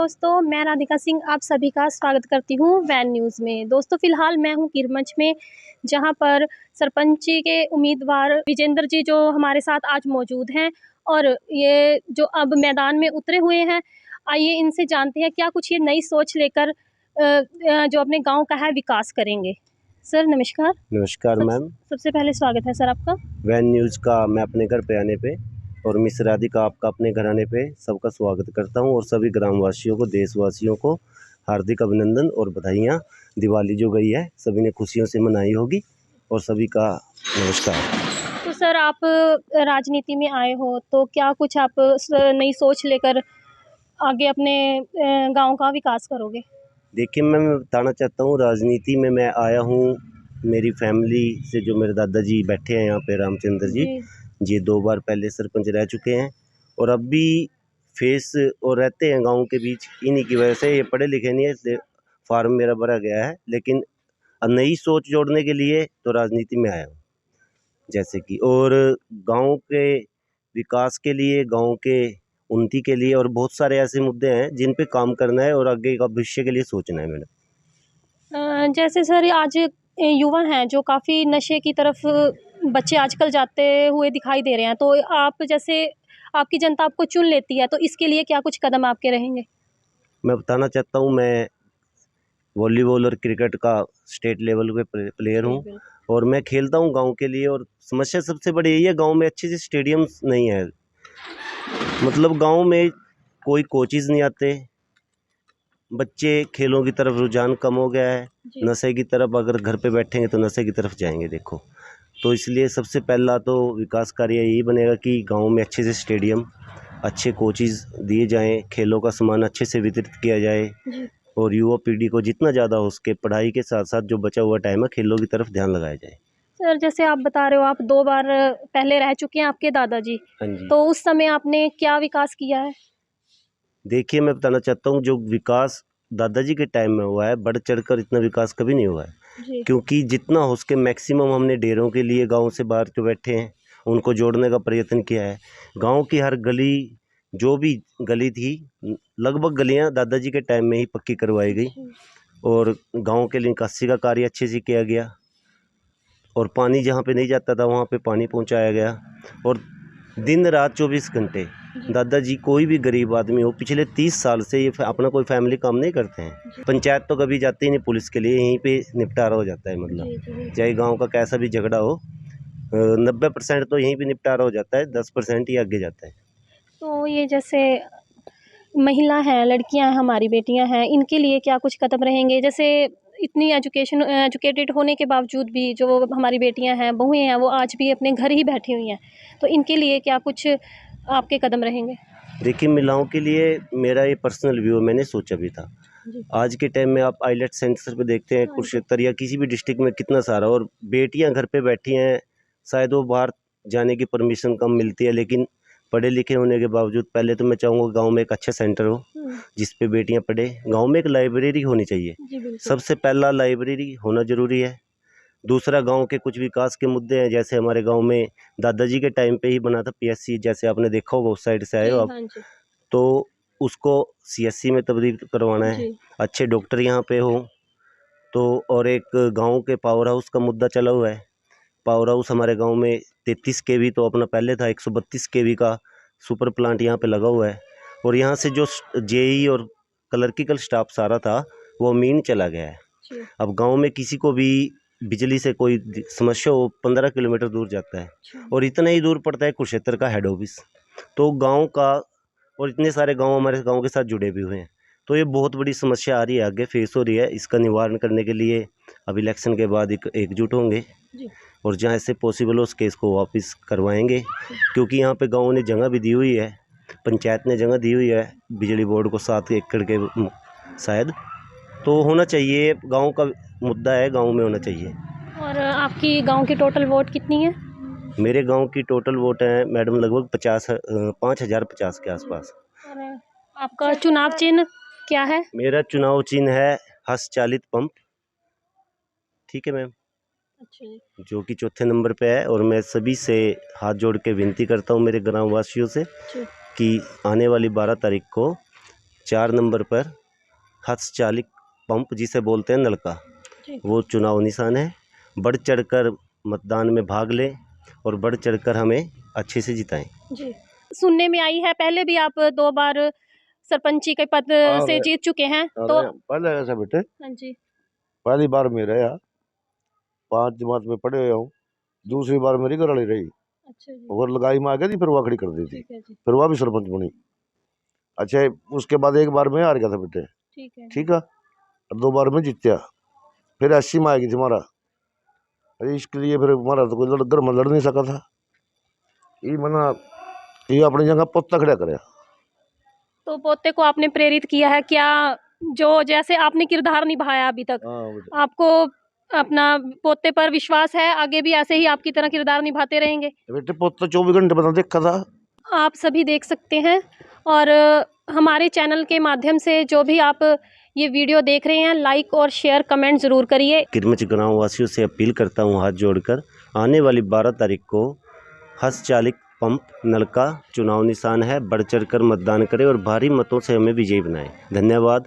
दोस्तों, मैं राधिका सिंह आप सभी का स्वागत करती हूँ वैन न्यूज़ में। दोस्तों फ़िलहाल मैं हूँ किरमंच में, जहाँ पर सरपंची के उम्मीदवार विजेंद्र जी जो हमारे साथ आज मौजूद हैं और ये जो अब मैदान में उतरे हुए हैं। आइए इनसे जानते हैं क्या कुछ ये नई सोच लेकर जो अपने गाँव का है विकास करेंगे। सर नमस्कार। नमस्कार मैम। सबसे पहले स्वागत है सर आपका वैन न्यूज़ का। मैं अपने घर पे आने पे और मिस राधिका आपका अपने घर आने पे सबका स्वागत करता हूं और सभी ग्रामवासियों को, देशवासियों को हार्दिक अभिनंदन और बधाइयाँ। दिवाली जो गई है सभी ने खुशियों से मनाई होगी और सभी का नमस्कार। तो सर आप राजनीति में आए हो तो क्या कुछ आप नई सोच लेकर आगे अपने गांव का विकास करोगे? देखिए मैं बताना चाहता हूँ, राजनीति में मैं आया हूँ मेरी फैमिली से। जो मेरे दादाजी बैठे हैं यहाँ पे, रामचंद्र जी, ये 2 बार पहले सरपंच रह चुके हैं और अब भी फेस और रहते हैं गांव के बीच। इन्हीं की वजह से ये पढ़े लिखे नहीं है, इसलिए फार्म मेरा भरा गया है। लेकिन नई सोच जोड़ने के लिए तो राजनीति में आया हूँ, जैसे कि और गांव के विकास के लिए, गांव के उन्नति के लिए और बहुत सारे ऐसे मुद्दे हैं जिन पे काम करना है और आगे का भविष्य के लिए सोचना है मैंने। जैसे सर आज युवा हैं जो काफ़ी नशे की तरफ बच्चे आजकल जाते हुए दिखाई दे रहे हैं, तो आप जैसे आपकी जनता आपको चुन लेती है तो इसके लिए क्या कुछ कदम आपके रहेंगे? मैं बताना चाहता हूँ, मैं वॉलीबॉल और क्रिकेट का स्टेट लेवल पे प्लेयर हूँ और मैं खेलता हूँ गांव के लिए। और समस्या सबसे बड़ी यही है, गांव में अच्छे से स्टेडियम्स नहीं है। मतलब गांव में कोई कोचेज़ नहीं आते, बच्चे खेलों की तरफ रुझान कम हो गया है, नशे की तरफ अगर घर पे बैठेंगे तो नशे की तरफ जाएंगे। देखो, तो इसलिए सबसे पहला तो विकास कार्य यही बनेगा कि गांव में अच्छे से स्टेडियम, अच्छे कोचेज़ दिए जाएं, खेलों का सामान अच्छे से वितरित किया जाए और युवा पीढ़ी को जितना ज़्यादा हो सके पढ़ाई के साथ साथ जो बचा हुआ टाइम है खेलों की तरफ ध्यान लगाया जाए। सर जैसे आप बता रहे हो आप 2 बार पहले रह चुके हैं आपके दादाजी, हाँ जी। तो उस समय आपने क्या विकास किया है? देखिए मैं बताना चाहता हूँ, जो विकास दादाजी के टाइम में हुआ है, बढ़ चढ़कर इतना विकास कभी नहीं हुआ है। क्योंकि जितना हो सके मैक्सिमम हमने डेरों के लिए गांव से बाहर जो बैठे हैं उनको जोड़ने का प्रयत्न किया है। गांव की हर गली, जो भी गली थी, लगभग गलियां दादाजी के टाइम में ही पक्की करवाई गई और गांव के लिए निकासी का कार्य अच्छे से किया गया और पानी जहां पे नहीं जाता था वहां पे पानी पहुंचाया गया। और दिन रात 24 घंटे दादाजी, कोई भी गरीब आदमी हो, पिछले 30 साल से ये अपना कोई फैमिली काम नहीं करते हैं। पंचायत तो कभी जाती ही नहीं पुलिस के लिए, यहीं पे निपटारा हो जाता है। मतलब चाहे गांव का कैसा भी झगड़ा हो, 90% तो यहीं पे निपटारा हो जाता है, 10% ही आगे जाता है। तो ये जैसे महिला हैं, लड़कियां हैं, हमारी बेटियां हैं, इनके लिए क्या कुछ कदम रहेंगे? जैसे इतनी एजुकेटेड होने के बावजूद भी जो हमारी बेटियां हैं, बहुएं हैं, वो आज भी अपने घर ही बैठी हुई हैं, तो इनके लिए क्या कुछ आपके कदम रहेंगे? देखिए महिलाओं के लिए मेरा ये पर्सनल व्यू, मैंने सोचा भी था। आज के टाइम में आप आइलेट सेंटर पे देखते हैं कुरुक्षेत्र या किसी भी डिस्ट्रिक्ट में कितना सारा, और बेटियां घर पे बैठी हैं। शायद वो बाहर जाने की परमिशन कम मिलती है, लेकिन पढ़े लिखे होने के बावजूद पहले तो मैं चाहूँगा गांव में एक अच्छा सेंटर हो जिस पे बेटियां पढ़े। गांव में एक लाइब्रेरी होनी चाहिए, सबसे पहला लाइब्रेरी होना ज़रूरी है। दूसरा, गांव के कुछ विकास के मुद्दे हैं, जैसे हमारे गांव में दादाजी के टाइम पे ही बना था पीएससी, जैसे आपने देखा होगा, उस साइड से आए हो आप, तो उसको सीएससी में तब्दील करवाना है। अच्छे डॉक्टर यहाँ पे हो तो। और एक गांव के पावर हाउस का मुद्दा चला हुआ है। पावर हाउस हमारे गांव में 33 केवी तो अपना पहले था, 132 केवी का सुपर प्लांट यहाँ पे लगा हुआ है। और यहाँ से जो जेई और क्लर्किकल स्टाफ सारा था वो मीन चला गया है। अब गांव में किसी को भी बिजली से कोई समस्या हो, 15 किलोमीटर दूर जाता है और इतना ही दूर पड़ता है कुरुक्षेत्र का हेड ऑफिस। तो गांव का, और इतने सारे गांव हमारे गांव के साथ जुड़े भी हुए हैं, तो ये बहुत बड़ी समस्या आ रही है, आगे फेस हो रही है। इसका निवारण करने के लिए अब इलेक्शन के बाद एकजुट होंगे और जहाँ से पॉसिबल हो उस केस को वापस करवाएंगे। क्योंकि यहाँ पे गाँव ने जगह भी दी हुई है, पंचायत ने जगह दी हुई है बिजली बोर्ड को 7 एकड़ के शायद, तो होना चाहिए। गांव का मुद्दा है, गांव में होना चाहिए। और आपकी गांव की टोटल वोट कितनी है? मेरे गांव की टोटल वोट है मैडम लगभग 5050 के आसपास। और आपका चुनाव चिन्ह क्या है? मेरा चुनाव चिन्ह है हस्त चालित पंप। ठीक है मैम, जो कि चौथे नंबर पे है। और मैं सभी से हाथ जोड़ के विनती करता हूँ, मेरे ग्रामवासियों से, कि आने वाली 12 तारीख को 4 नंबर पर हस्तचालित पंप जिसे बोलते हैं नलका, जी। वो चुनाव निशान है। बढ़ चढ़कर मतदान में भाग लें और बढ़ चढ़कर हमें अच्छे से जिताएं। जी। सुनने में आई है पहले भी आप 2 बार सरपंची के पद से जीत चुके हैं, तो पहले ऐसा बेटे, हाँ जी। पहली बार में रहा 5 जमात में पढ़े हुए हूँ, दूसरी बार मेरी घरवाली रही अच्छा जी। और लगाई में आ गई थी, फिर वह खड़ी कर दी थी, ठीक है जी। फिर वह भी सरपंच बनी। अच्छा, उसके बाद एक बार में हार गया था बेटे, ठीक है। ठीक है, और 2 बार में जीत्या, फिर 80 में आ गई थी हमारा। अरे इसके लिए फिर हमारा तो कोई घर में लड़ नहीं सका था, ये मना ये अपनी जगह पोता खड़ा करे। तो पोते को आपने प्रेरित किया है क्या, जो जैसे आपने किरदार निभाया अभी तक, आपको अपना पोते पर विश्वास है, आगे भी ऐसे ही आपकी तरह किरदार निभाते रहेंगे? बेटे पोता 24 घंटे बता देखा था। आप सभी देख सकते हैं और हमारे चैनल के माध्यम से जो भी आप ये वीडियो देख रहे हैं, लाइक और शेयर कमेंट ज़रूर करिए। किरमच गाँव वासियों से अपील करता हूँ हाथ जोड़कर, आने वाली 12 तारीख को हस्तचालित पंप नलका चुनाव निशान है। बढ़ चढ़कर मतदान करें और भारी मतों से हमें विजयी बनाएं। धन्यवाद।